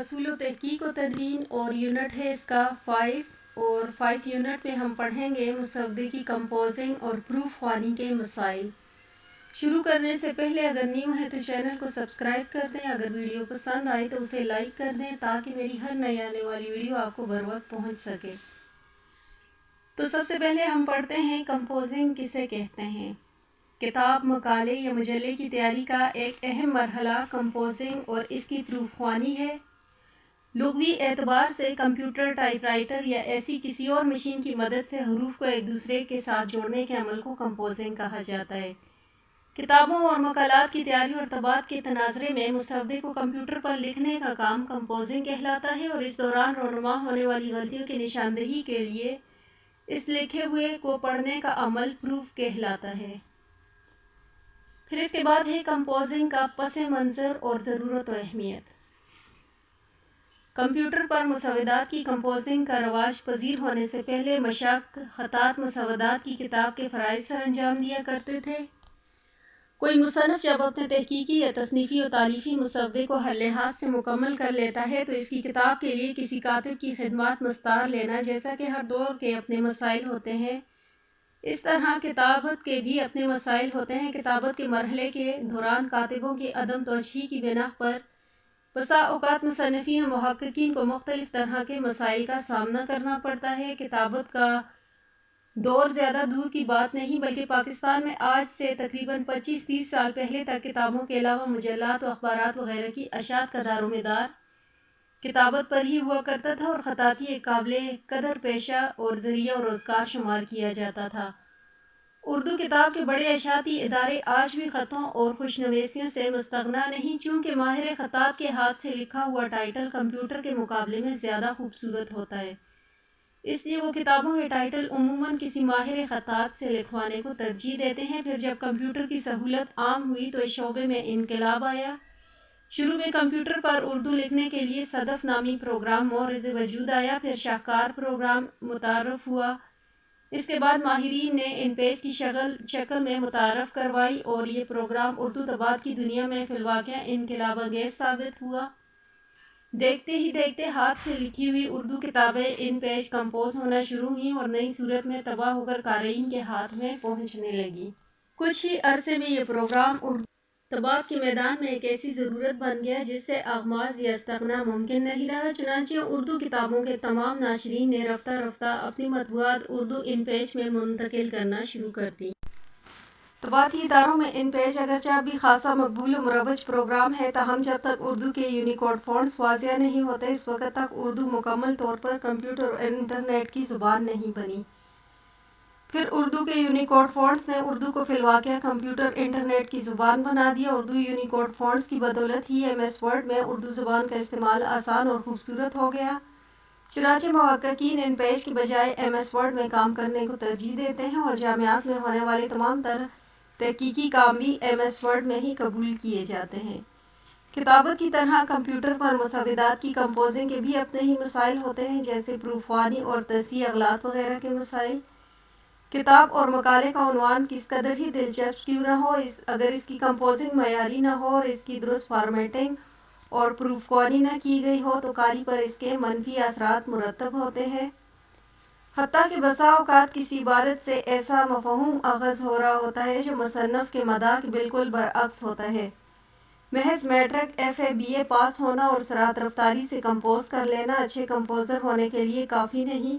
اصول و تحقیق و تدوین اور یونٹ ہے اس کا 5 اور 5 یونٹ میں ہم پڑھیں گے مسودے کی کمپوزنگ اور پروف خوانی کے مسائل۔ شروع کرنے سے پہلے اگر نیو ہے تو چینل کو سبسکرائب کر دیں، اگر ویڈیو پسند آئے تو اسے لائک کر دیں تاکہ میری ہر نئی آنے والی ویڈیو آپ کو بر وقت پہنچ سکے۔ تو سب سے پہلے ہم پڑھتے ہیں کمپوزنگ کسے کہتے ہیں۔ کتاب، مقالے یا مجلے کی تیاری کا ایک اہم مرحلہ کمپوزنگ اور اس کی پروف خوانی ہے۔ لغوی اعتبار سے کمپیوٹر، ٹائپ رائٹر یا ایسی کسی اور مشین کی مدد سے حروف کو ایک دوسرے کے ساتھ جوڑنے کے عمل کو کمپوزنگ کہا جاتا ہے۔ کتابوں اور مقالات کی تیاری اور طباعت کے تناظرے میں مسودے کو کمپیوٹر پر لکھنے کا کام کمپوزنگ کہلاتا ہے، اور اس دوران رونما ہونے والی غلطیوں کی نشاندہی کے لیے اس لکھے ہوئے کو پڑھنے کا عمل پروف کہلاتا ہے۔ پھر اس کے بعد ہے کمپوزنگ کا پس منظر اور ضرورت و اہمیت۔ کمپیوٹر پر مسودات کی کمپوزنگ کا رواج پذیر ہونے سے پہلے مشق خطاط مسودات کی کتاب کے فرائض سر انجام دیا کرتے تھے۔ کوئی مصنف جب اپنے تحقیقی یا تصنیفی و تالیفی مسودے کو ہر لحاظ سے مکمل کر لیتا ہے تو اس کی کتاب کے لیے کسی کاتب کی خدمات مستعار لینا، جیسا کہ ہر دور کے اپنے مسائل ہوتے ہیں اس طرح کتابت کے بھی اپنے مسائل ہوتے ہیں۔ کتابت کے مرحلے کے دوران کاتبوں کی عدم توجہی کی بنا پر بسا اوقات مصنفین و محققین کو مختلف طرح کے مسائل کا سامنا کرنا پڑتا ہے۔ کتابت کا دور زیادہ دور کی بات نہیں، بلکہ پاکستان میں آج سے تقریباً 25-30 سال پہلے تک کتابوں کے علاوہ مجلات و اخبارات وغیرہ کی اشاعت کا دار و مدار کتابت پر ہی ہوا کرتا تھا، اور خطاطی ایک قابل قدر پیشہ اور ذریعہ و روزگار شمار کیا جاتا تھا۔ اردو کتاب کے بڑے اشاعتی ادارے آج بھی خطوں اور خوشنویسیوں سے مستغنی نہیں، چونکہ ماہر خطاط کے ہاتھ سے لکھا ہوا ٹائٹل کمپیوٹر کے مقابلے میں زیادہ خوبصورت ہوتا ہے، اس لیے وہ کتابوں کے ٹائٹل عموماً کسی ماہر خطاط سے لکھوانے کو ترجیح دیتے ہیں۔ پھر جب کمپیوٹر کی سہولت عام ہوئی تو اس شعبے میں انقلاب آیا۔ شروع میں کمپیوٹر پر اردو لکھنے کے لیے صدف نامی پروگرام مورز وجود آیا، پھر شاہکار پروگرام متعارف ہوا۔ اس کے بعد ماہرین نے ان پیج کی شکل میں متعارف کروائی، اور یہ پروگرام اردو طباعت کی دنیا میں فی الواقع انقلاب انگیز ثابت ہوا۔ دیکھتے ہی دیکھتے ہاتھ سے لکھی ہوئی اردو کتابیں ان پیج کمپوز ہونا شروع ہوئیں اور نئی صورت میں طبع ہو کر قارئین کے ہاتھ میں پہنچنے لگی۔ کچھ ہی عرصے میں یہ پروگرام اردو طباعت کے میدان میں ایک ایسی ضرورت بن گیا جس سے آغاز یا استغنا ممکن نہیں رہا، چنانچہ اردو کتابوں کے تمام ناشرین نے رفتہ رفتہ اپنی مطبوعات اردو ان پیج میں منتقل کرنا شروع کر دیں۔ طباعتی اداروں میں ان پیج اگرچہ اب بھی خاصا مقبول و مروج پروگرام ہے، تاہم جب تک اردو کے یونیکوڈ فونٹس واضح نہیں ہوتے اس وقت تک اردو مکمل طور پر کمپیوٹر اور انٹرنیٹ کی زبان نہیں بنی۔ پھر اردو کے یونیکوڈ فونٹس نے اردو کو فی الواقع کمپیوٹر انٹرنیٹ کی زبان بنا دیا۔ اردو یونیکوڈ فونٹس کی بدولت ہی ایم ایس ورڈ میں اردو زبان کا استعمال آسان اور خوبصورت ہو گیا، چنانچہ محققین ان پیج کی بجائے ایم ایس ورڈ میں کام کرنے کو ترجیح دیتے ہیں، اور جامعات میں ہونے والے تمام تر تحقیقی کام بھی ایم ایس ورڈ میں ہی قبول کیے جاتے ہیں۔ کتابت کی طرح کمپیوٹر پر مسودات کی کمپوزنگ کے بھی اپنے ہی مسائل ہوتے ہیں، جیسے پروف خوانی اور تصحیح اغلاط وغیرہ کے مسائل۔ کتاب اور مقالے کا عنوان کس قدر ہی دلچسپ کیوں نہ ہو، اگر اس کی کمپوزنگ معیاری نہ ہو اور اس کی درست فارمیٹنگ اور پروف خوانی نہ کی گئی ہو تو قاری پر اس کے منفی اثرات مرتب ہوتے ہیں۔ حتیٰ کہ بسا اوقات کسی عبارت سے ایسا مفہوم اخذ ہو رہا ہوتا ہے جو مصنف کے مداح کے بالکل برعکس ہوتا ہے۔ محض میٹرک، ایف اے، بی اے پاس ہونا اور سرعت رفتاری سے کمپوز کر لینا اچھے کمپوزر ہونے کے لیے کافی نہیں۔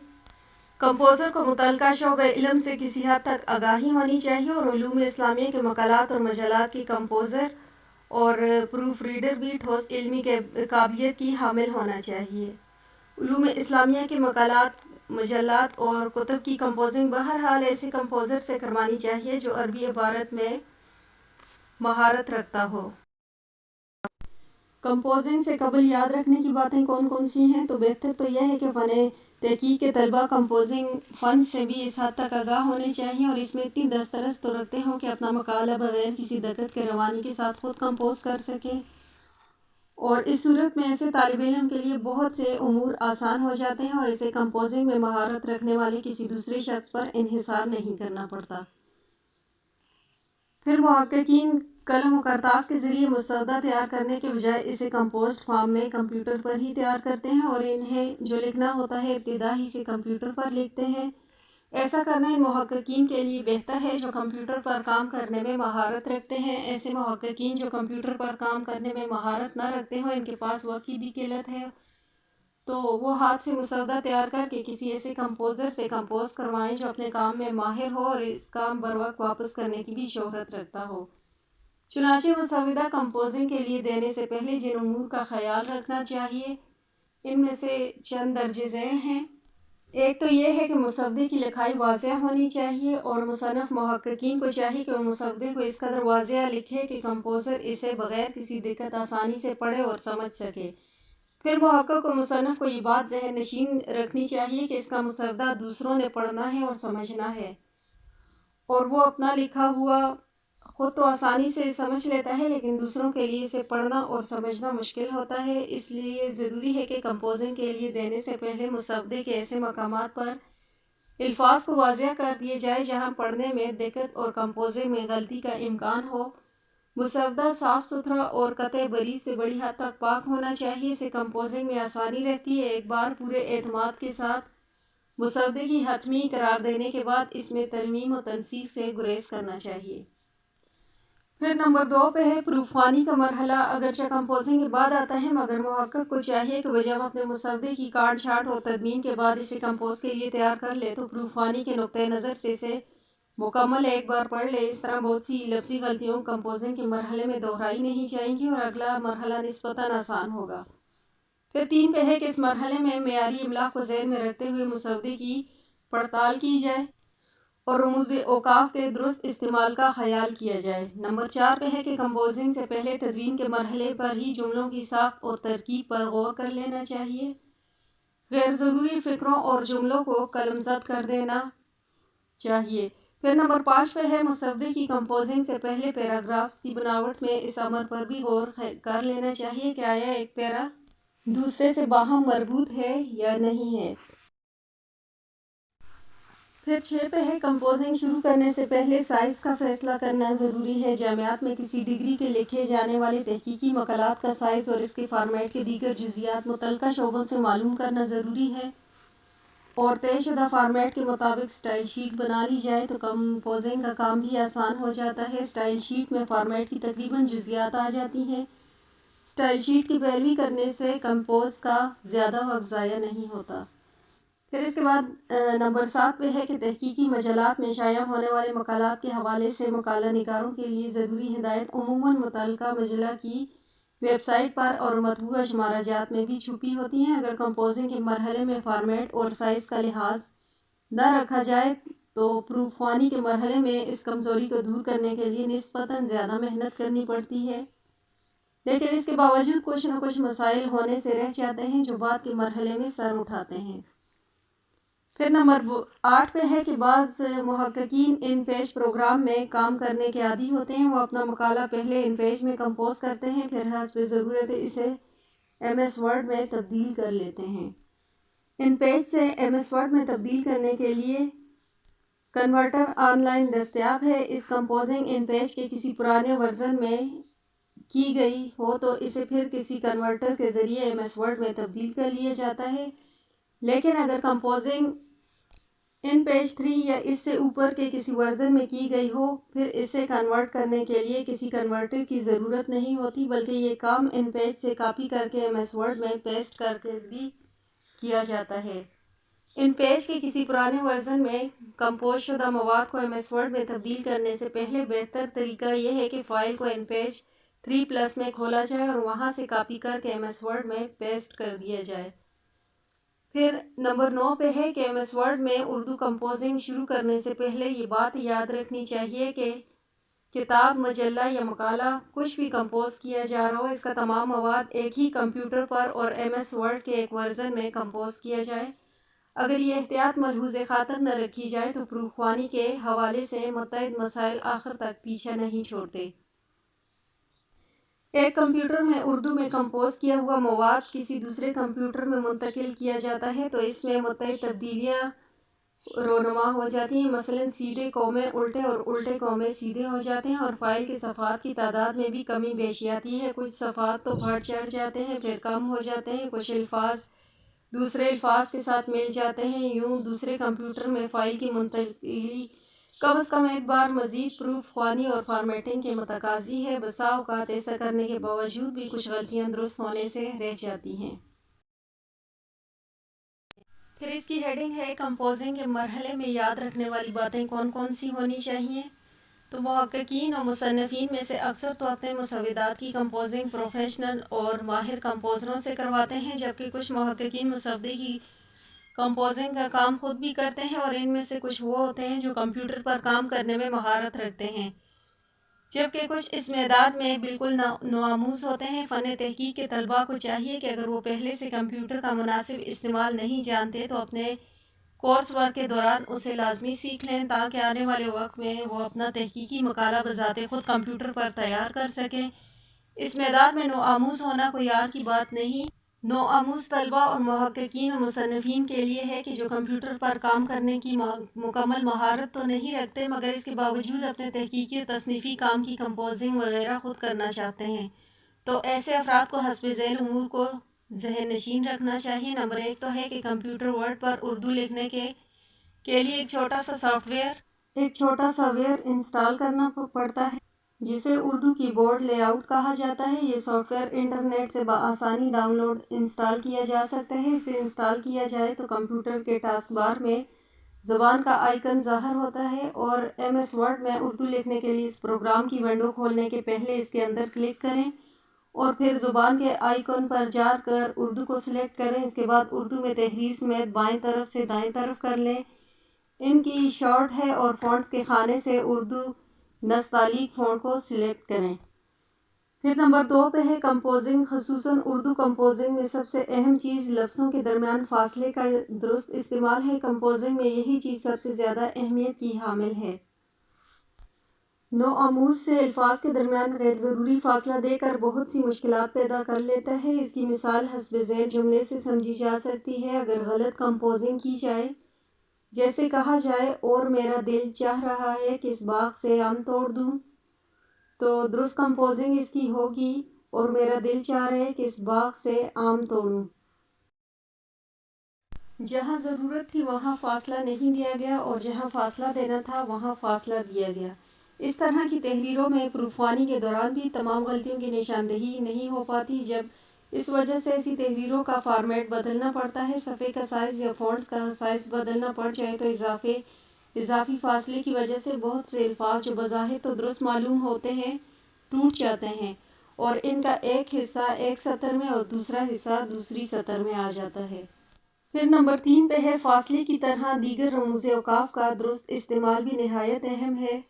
کمپوزر کو متعلقہ شعبہ علم سے کسی حد تک آگاہی ہونی چاہیے، اور علوم اسلامیہ کے مقالات اور مجلات کے کمپوزر اور پروف ریڈر بھی ٹھوس علمی قابلیت کی حامل ہونا چاہیے۔ علوم اسلامیہ کے مقالات، مجلات اور کتب کی کمپوزنگ بہرحال ایسے کمپوزر سے کروانی چاہیے جو عربی عبارت میں مہارت رکھتا ہو۔ کمپوزنگ سے قبل یاد رکھنے کی باتیں کون کون سی ہیں؟ تو بہتر تو یہ ہے کہ فن تحقیق کے طلباء کمپوزنگ فن سے بھی اس حد تک آگاہ ہونے چاہیے اور اس میں اتنی دسترس تو رکھتے ہوں کہ اپنا مقالہ بغیر کسی دقت کے روانی کے ساتھ خود کمپوز کر سکیں، اور اس صورت میں ایسے طالب علم کے لیے بہت سے امور آسان ہو جاتے ہیں اور اسے کمپوزنگ میں مہارت رکھنے والے کسی دوسرے شخص پر انحصار نہیں کرنا پڑتا۔ پھر محققین قلم و کرتاس کے ذریعے مسودہ تیار کرنے کے بجائے اسے کمپوزڈ فارم میں کمپیوٹر پر ہی تیار کرتے ہیں اور انہیں جو لکھنا ہوتا ہے ابتدا ہی سے کمپیوٹر پر لکھتے ہیں۔ ایسا کرنا ان محققین کے لیے بہتر ہے جو کمپیوٹر پر کام کرنے میں مہارت رکھتے ہیں۔ ایسے محققین جو کمپیوٹر پر کام کرنے میں مہارت نہ رکھتے ہوں، ان کے پاس وقت کی بھی قلت ہے، تو وہ ہاتھ سے مسودہ تیار کر کے کسی ایسے کمپوزر سے کمپوز کروائیں جو اپنے کام میں ماہر ہو اور اس کام بروقت واپس کرنے کی بھی شہرت رکھتا ہو۔ چنانچہ مسودہ کمپوزنگ کے لیے دینے سے پہلے جن امور کا خیال رکھنا چاہیے، ان میں سے چند درج ذیل ہیں۔ ایک تو یہ ہے کہ مسودے کی لکھائی واضح ہونی چاہیے اور مصنف محققین کو چاہیے کہ وہ مسودے کو اس قدر واضح لکھے کہ کمپوزر اسے بغیر کسی دقت آسانی سے پڑھے اور سمجھ سکے۔ پھر محقق اور مصنف کو یہ بات ذہن نشین رکھنی چاہیے کہ اس کا مسودہ دوسروں نے پڑھنا ہے اور سمجھنا ہے، اور وہ اپنا لکھا ہوا خود تو آسانی سے سمجھ لیتا ہے لیکن دوسروں کے لیے اسے پڑھنا اور سمجھنا مشکل ہوتا ہے۔ اس لیے ضروری ہے کہ کمپوزنگ کے لیے دینے سے پہلے مسودے کے ایسے مقامات پر الفاظ کو واضح کر دیے جائے جہاں پڑھنے میں دقت اور کمپوزنگ میں غلطی کا امکان ہو۔ مسودہ صاف ستھرا اور قطع بریز سے بڑی حد تک پاک ہونا چاہیے، اس سے کمپوزنگ میں آسانی رہتی ہے۔ ایک بار پورے اعتماد کے ساتھ مسودے کی حتمی قرار دینے کے بعد اس میں ترمیم و تنسیق سے گریز کرنا چاہیے۔ پھر نمبر 2 پہ ہے پروف خوانی کا مرحلہ۔ اگرچہ کمپوزنگ کے بعد آتا ہے مگر محقق کو چاہیے کہ وہ جب اپنے مسودے کی کاٹ چھانٹ اور تدوین کے بعد اسے کمپوز کے لیے تیار کر لے تو پروف خوانی کے نقطۂ نظر سے اسے مکمل ایک بار پڑھ لے۔ اس طرح بہت سی لفظی غلطیوں کمپوزنگ کے مرحلے میں دہرائی نہیں جائیں گی اور اگلا مرحلہ نسبتاً آسان ہوگا۔ پھر 3 پہ ہے کہ اس مرحلے میں معیاری املا کو ذہن میں رکھتے ہوئے مسودے کی پڑتال کی جائے اور رموز اوقاف کے درست استعمال کا خیال کیا جائے۔ نمبر 4 پہ ہے کہ کمپوزنگ سے پہلے تدوین کے مرحلے پر ہی جملوں کی ساخت اور ترکیب پر غور کر لینا چاہیے۔ غیر ضروری فقروں اور جملوں کو قلم زد کر دینا چاہیے۔ پھر نمبر 5 پہ ہے مسودے کی کمپوزنگ سے پہلے پیراگرافز کی بناوٹ میں اس امر پر بھی غور کر لینا چاہیے کہ آیا ایک پیرا دوسرے سے باہم مربوط ہے یا نہیں ہے۔ پھر 6 پہ ہے کمپوزنگ شروع کرنے سے پہلے سائز کا فیصلہ کرنا ضروری ہے۔ جامعات میں کسی ڈگری کے لکھے جانے والے تحقیقی مقالات کا سائز اور اس کے فارمیٹ کے دیگر جزئیات متعلقہ شعبوں سے معلوم کرنا ضروری ہے، اور طے شدہ فارمیٹ کے مطابق سٹائل شیٹ بنا لی جائے تو کمپوزنگ کا کام بھی آسان ہو جاتا ہے۔ سٹائل شیٹ میں فارمیٹ کی تقریباً جزئیات آ جاتی ہیں۔ سٹائل شیٹ کی پیروی کرنے سے کمپوز کا زیادہ وقت ضائع نہیں ہوتا۔ پھر اس کے بعد نمبر 7 پہ ہے کہ تحقیقی مجلات میں شائع ہونے والے مقالات کے حوالے سے مقالہ نگاروں کے لیے ضروری ہدایت عموماً متعلقہ مجلہ کی ویب سائٹ پر اور مطبوعہ شمارہ جات میں بھی چھپی ہوتی ہیں۔ اگر کمپوزنگ کے مرحلے میں فارمیٹ اور سائز کا لحاظ نہ رکھا جائے تو پروف خوانی کے مرحلے میں اس کمزوری کو دور کرنے کے لیے نسبتاً زیادہ محنت کرنی پڑتی ہے، لیکن اس کے باوجود کچھ نہ کچھ مسائل ہونے سے رہ جاتے ہیں جو بعد کے مرحلے میں سر اٹھاتے ہیں۔ پھر نمبر 8 پہ ہے کہ بعض محققین ان پیج پروگرام میں کام کرنے کے عادی ہوتے ہیں۔ وہ اپنا مقالہ پہلے ان پیج میں کمپوز کرتے ہیں، پھر حسب ضرورت اسے ایم ایس ورڈ میں تبدیل کر لیتے ہیں۔ ان پیج سے ایم ایس ورڈ میں تبدیل کرنے کے لیے کنورٹر آن لائن دستیاب ہے۔ اس کمپوزنگ ان پیج کے کسی پرانے ورژن میں کی گئی ہو تو اسے پھر کسی کنورٹر کے ذریعے ایم ایس ورڈ میں تبدیل کر لیا جاتا ہے، لیکن اگر کمپوزنگ ان پیج 3 یا اس سے اوپر کے کسی ورژن میں کی گئی ہو پھر اسے کنورٹ کرنے کے لیے کسی کنورٹر کی ضرورت نہیں ہوتی، بلکہ یہ کام ان پیج سے کاپی کر کے ایم ایس ورڈ میں پیسٹ کر کے بھی کیا جاتا ہے۔ ان پیج کے کسی پرانے ورژن میں کمپوز شدہ مواد کو ایم ایس ورڈ میں تبدیل کرنے سے پہلے بہتر طریقہ یہ ہے کہ فائل کو ان پیج 3+ میں کھولا جائے اور وہاں سے کاپی کر کے ایم ایس ورڈ میں پیسٹ کر دیا جائے۔ پھر نمبر 9 پہ ہے کہ ایم ایس ورڈ میں اردو کمپوزنگ شروع کرنے سے پہلے یہ بات یاد رکھنی چاہیے کہ کتاب، مجلہ یا مقالہ کچھ بھی کمپوز کیا جا رہا ہو، اس کا تمام مواد ایک ہی کمپیوٹر پر اور ایم ایس ورڈ کے ایک ورژن میں کمپوز کیا جائے۔ اگر یہ احتیاط ملحوظ خاطر نہ رکھی جائے تو پروف خوانی کے حوالے سے متعدد مسائل آخر تک پیچھا نہیں چھوڑتے۔ ایک کمپیوٹر میں اردو میں کمپوز کیا ہوا مواد کسی دوسرے کمپیوٹر میں منتقل کیا جاتا ہے تو اس میں متعدد تبدیلیاں رونما ہو جاتی ہیں، مثلاً سیدھے کومے الٹے اور الٹے کومے سیدھے ہو جاتے ہیں، اور فائل کے صفحات کی تعداد میں بھی کمی بیشی آتی ہے۔ کچھ صفحات تو بڑھ چڑھ جاتے ہیں، پھر کم ہو جاتے ہیں، کچھ الفاظ دوسرے الفاظ کے ساتھ مل جاتے ہیں۔ یوں دوسرے کمپیوٹر میں فائل کی منتقلی کم از کم ایک بار مزید پروف خوانی اور فارمیٹنگ کے متقاضی ہے۔ بسا اوقات ایسا کرنے کے باوجود بھی کچھ غلطیاں درست ہونے سے رہ جاتی ہیں۔ پھر اس کی ہیڈنگ ہے کمپوزنگ کے مرحلے میں یاد رکھنے والی باتیں کون کون سی ہونی چاہیے۔ تو محققین اور مصنفین میں سے اکثر تو اپنے مسودات کی کمپوزنگ پروفیشنل اور ماہر کمپوزروں سے کرواتے ہیں، جبکہ کچھ محققین مسودے کی کمپوزنگ کا کام خود بھی کرتے ہیں، اور ان میں سے کچھ وہ ہوتے ہیں جو کمپیوٹر پر کام کرنے میں مہارت رکھتے ہیں، جبکہ کچھ اس میدان میں بالکل نوآموز ہوتے ہیں۔ فن تحقیق کے طلباء کو چاہیے کہ اگر وہ پہلے سے کمپیوٹر کا مناسب استعمال نہیں جانتے تو اپنے کورس ورک کے دوران اسے لازمی سیکھ لیں، تاکہ آنے والے وقت میں وہ اپنا تحقیقی مقالہ بذات خود کمپیوٹر پر تیار کر سکیں۔ اس میدان میں نوآموز ہونا کوئی عار کی بات نہیں۔ نوآموز طلباء اور محققین و مصنفین کے لیے ہے کہ جو کمپیوٹر پر کام کرنے کی مکمل مہارت تو نہیں رکھتے، مگر اس کے باوجود اپنے تحقیقی و تصنیفی کام کی کمپوزنگ وغیرہ خود کرنا چاہتے ہیں، تو ایسے افراد کو حسب ذیل امور کو ذہن نشین رکھنا چاہیے۔ نمبر 1 تو ہے کہ کمپیوٹر ورڈ پر اردو لکھنے کے لیے ایک چھوٹا سا ویئر انسٹال کرنا پڑتا ہے، جسے اردو کی بورڈ لے آؤٹ کہا جاتا ہے۔ یہ سافٹ ویئر انٹرنیٹ سے بآسانی ڈاؤن لوڈ انسٹال کیا جا سکتا ہے۔ اسے انسٹال کیا جائے تو کمپیوٹر کے ٹاسک بار میں زبان کا آئیکن ظاہر ہوتا ہے، اور ایم ایس ورڈ میں اردو لکھنے کے لیے اس پروگرام کی ونڈو کھولنے کے پہلے اس کے اندر کلک کریں اور پھر زبان کے آئیکن پر جا کر اردو کو سلیکٹ کریں۔ اس کے بعد اردو میں تحریر سمیت بائیں طرف سے دائیں طرف کر لیں۔ ان کی شارٹ ہے اور فونٹس کے خانے سے اردو نستعلیق فونٹ کو سلیکٹ کریں۔ پھر نمبر 2 پہ ہے کمپوزنگ، خصوصاً اردو کمپوزنگ میں سب سے اہم چیز لفظوں کے درمیان فاصلے کا درست استعمال ہے۔ کمپوزنگ میں یہی چیز سب سے زیادہ اہمیت کی حامل ہے۔ نوآموز سے الفاظ کے درمیان غیر ضروری فاصلہ دے کر بہت سی مشکلات پیدا کر لیتا ہے۔ اس کی مثال حسب ذیل جملے سے سمجھی جا سکتی ہے۔ اگر غلط کمپوزنگ کی جائے، جیسے کہا جائے اور میرا دل چاہ رہا ہے کہ اس باغ سے آم توڑ دوں، تو درست کمپوزنگ اس کی ہوگی اور میرا دل چاہ رہا ہے کہ اس باغ سے آم توڑوں۔ جہاں ضرورت تھی وہاں فاصلہ نہیں دیا گیا، اور جہاں فاصلہ دینا تھا وہاں فاصلہ دیا گیا۔ اس طرح کی تحریروں میں پروف خوانی کے دوران بھی تمام غلطیوں کی نشاندہی نہیں ہو پاتی۔ جب اس وجہ سے ایسی تحریروں کا فارمیٹ بدلنا پڑتا ہے، صفحے کا سائز یا فونٹ کا سائز بدلنا پڑ جائے، تو اضافی فاصلے کی وجہ سے بہت سے الفاظ جو بظاہر تو درست معلوم ہوتے ہیں ٹوٹ جاتے ہیں، اور ان کا ایک حصہ ایک سطر میں اور دوسرا حصہ دوسری سطر میں آ جاتا ہے۔ پھر نمبر 3 پہ ہے فاصلے کی طرح دیگر رموز اوقاف کا درست استعمال بھی نہایت اہم ہے۔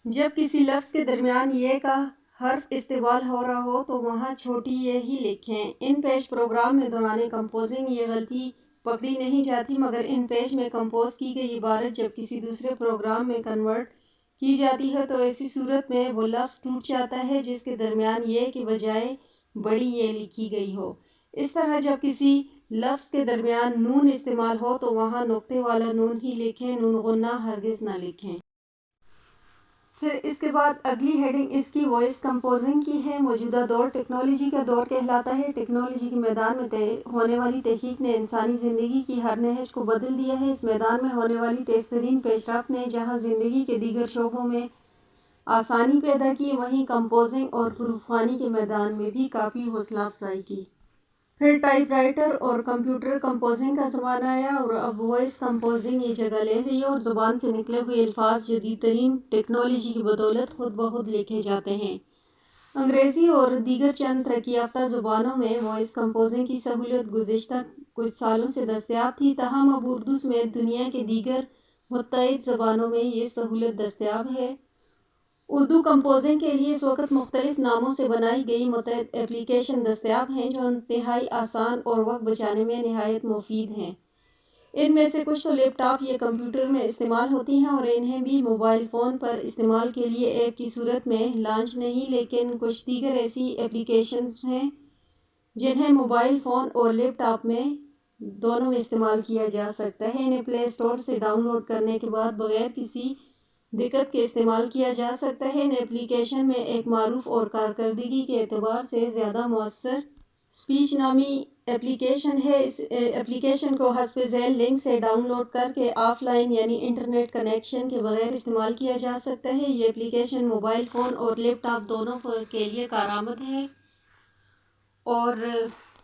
جب کسی لفظ کے درمیان یہ کا حرف استعمال ہو رہا ہو تو وہاں چھوٹی یہ ہی لکھیں۔ ان پیش پروگرام میں دوران کمپوزنگ یہ غلطی پکڑی نہیں جاتی، مگر ان پیش میں کمپوز کی گئی عبارت جب کسی دوسرے پروگرام میں کنورٹ کی جاتی ہے تو ایسی صورت میں وہ لفظ ٹوٹ جاتا ہے جس کے درمیان یہ کے بجائے بڑی یہ لکھی گئی ہو۔ اس طرح جب کسی لفظ کے درمیان نون استعمال ہو تو وہاں نقطے والا نون ہی لکھیں، نون غنہ ہرگز نہ لکھیں۔ پھر اس کے بعد اگلی ہیڈنگ اس کی وائس کمپوزنگ کی ہے۔ موجودہ دور ٹیکنالوجی کا دور کہلاتا ہے۔ ٹیکنالوجی کے میدان میں ہونے والی تحقیق نے انسانی زندگی کی ہر نہج کو بدل دیا ہے۔ اس میدان میں ہونے والی تیز ترین پیش رفت نے جہاں زندگی کے دیگر شعبوں میں آسانی پیدا کی، وہیں کمپوزنگ اور پروف خوانی کے میدان میں بھی کافی حوصلہ افزائی کی۔ پھر ٹائپ رائٹر اور کمپیوٹر کمپوزنگ کا زمانہ آیا، اور اب وائس کمپوزنگ یہ جگہ لے رہی ہے، اور زبان سے نکلے ہوئے الفاظ جدید ترین ٹیکنالوجی کی بدولت خود بخود لکھے جاتے ہیں۔ انگریزی اور دیگر چند ترقی یافتہ زبانوں میں وائس کمپوزنگ کی سہولت گزشتہ کچھ سالوں سے دستیاب تھی، تاہم اب اردو سمیت دنیا کے دیگر متعدد زبانوں میں یہ سہولت دستیاب ہے۔ اردو کمپوزنگ کے لیے اس وقت مختلف ناموں سے بنائی گئی متعدد ایپلیکیشن دستیاب ہیں جو انتہائی آسان اور وقت بچانے میں نہایت مفید ہیں۔ ان میں سے کچھ تو لیپ ٹاپ یا کمپیوٹر میں استعمال ہوتی ہیں اور انہیں بھی موبائل فون پر استعمال کے لیے ایپ کی صورت میں لانچ نہیں، لیکن کچھ دیگر ایسی ایپلیکیشنز ہیں جنہیں موبائل فون اور لیپ ٹاپ میں دونوں میں استعمال کیا جا سکتا ہے۔ انہیں پلے اسٹور سے ڈاؤن لوڈ کرنے کے بعد بغیر کسی دقت کے استعمال کیا جا سکتا ہے۔ ان ایپلیکیشن میں ایک معروف اور کارکردگی کے اعتبار سے زیادہ مؤثر اسپیچ نامی ایپلیکیشن ہے۔ اس ایپلیکیشن کو حسب ذیل لنک سے ڈاؤن لوڈ کر کے آف لائن یعنی انٹرنیٹ کنیکشن کے بغیر استعمال کیا جا سکتا ہے۔ یہ ایپلیکیشن موبائل فون اور لیپ ٹاپ دونوں کے لیے کارآمد ہے، اور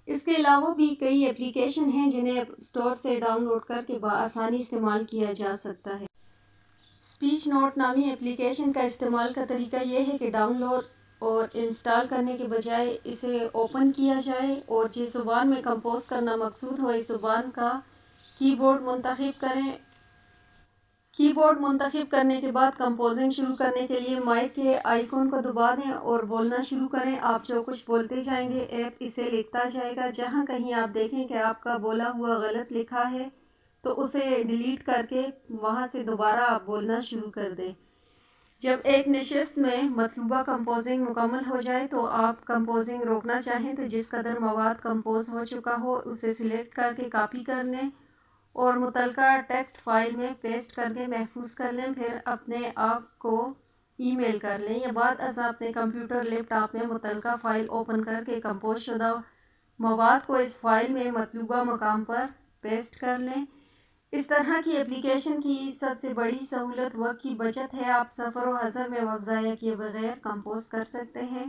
اس کے علاوہ بھی کئی ایپلیکیشن ہیں جنہیں ایپ اسٹور سے ڈاؤن لوڈ کر کے بآسانی استعمال کیا جا سکتا ہے۔ اسپیچ نوٹ نامی ایپلیکیشن کا استعمال کا طریقہ یہ ہے کہ ڈاؤن لوڈ اور انسٹال کرنے کے بجائے اسے اوپن کیا جائے اور جس زبان میں کمپوز کرنا مقصود ہو اس زبان کا کی بورڈ منتخب کریں۔ کی بورڈ منتخب کرنے کے بعد کمپوزنگ شروع کرنے کے لیے مائک کے آئیکن کو دبا دیں اور بولنا شروع کریں۔ آپ جو کچھ بولتے جائیں گے ایپ اسے لکھتا جائے گا۔ جہاں کہیں آپ دیکھیں کہ آپ کا بولا ہوا غلط لکھا ہے تو اسے ڈیلیٹ کر کے وہاں سے دوبارہ آپ بولنا شروع کر دیں۔ جب ایک نشست میں مطلوبہ کمپوزنگ مکمل ہو جائے تو آپ کمپوزنگ روکنا چاہیں تو جس قدر مواد کمپوز ہو چکا ہو اسے سلیکٹ کر کے کاپی کر لیں اور متعلقہ ٹیکسٹ فائل میں پیسٹ کر کے محفوظ کر لیں۔ پھر اپنے آپ کو ای میل کر لیں یا بعد ازاں اپنے کمپیوٹر لیپ ٹاپ میں متعلقہ فائل اوپن کر کے کمپوز شدہ مواد کو اس فائل میں مطلوبہ مقام پر پیسٹ کر لیں۔ اس طرح کی ایپلیکیشن کی سب سے بڑی سہولت وقت کی بچت ہے۔ آپ سفر و حضر میں وقت ضائع کیے بغیر کمپوز کر سکتے ہیں۔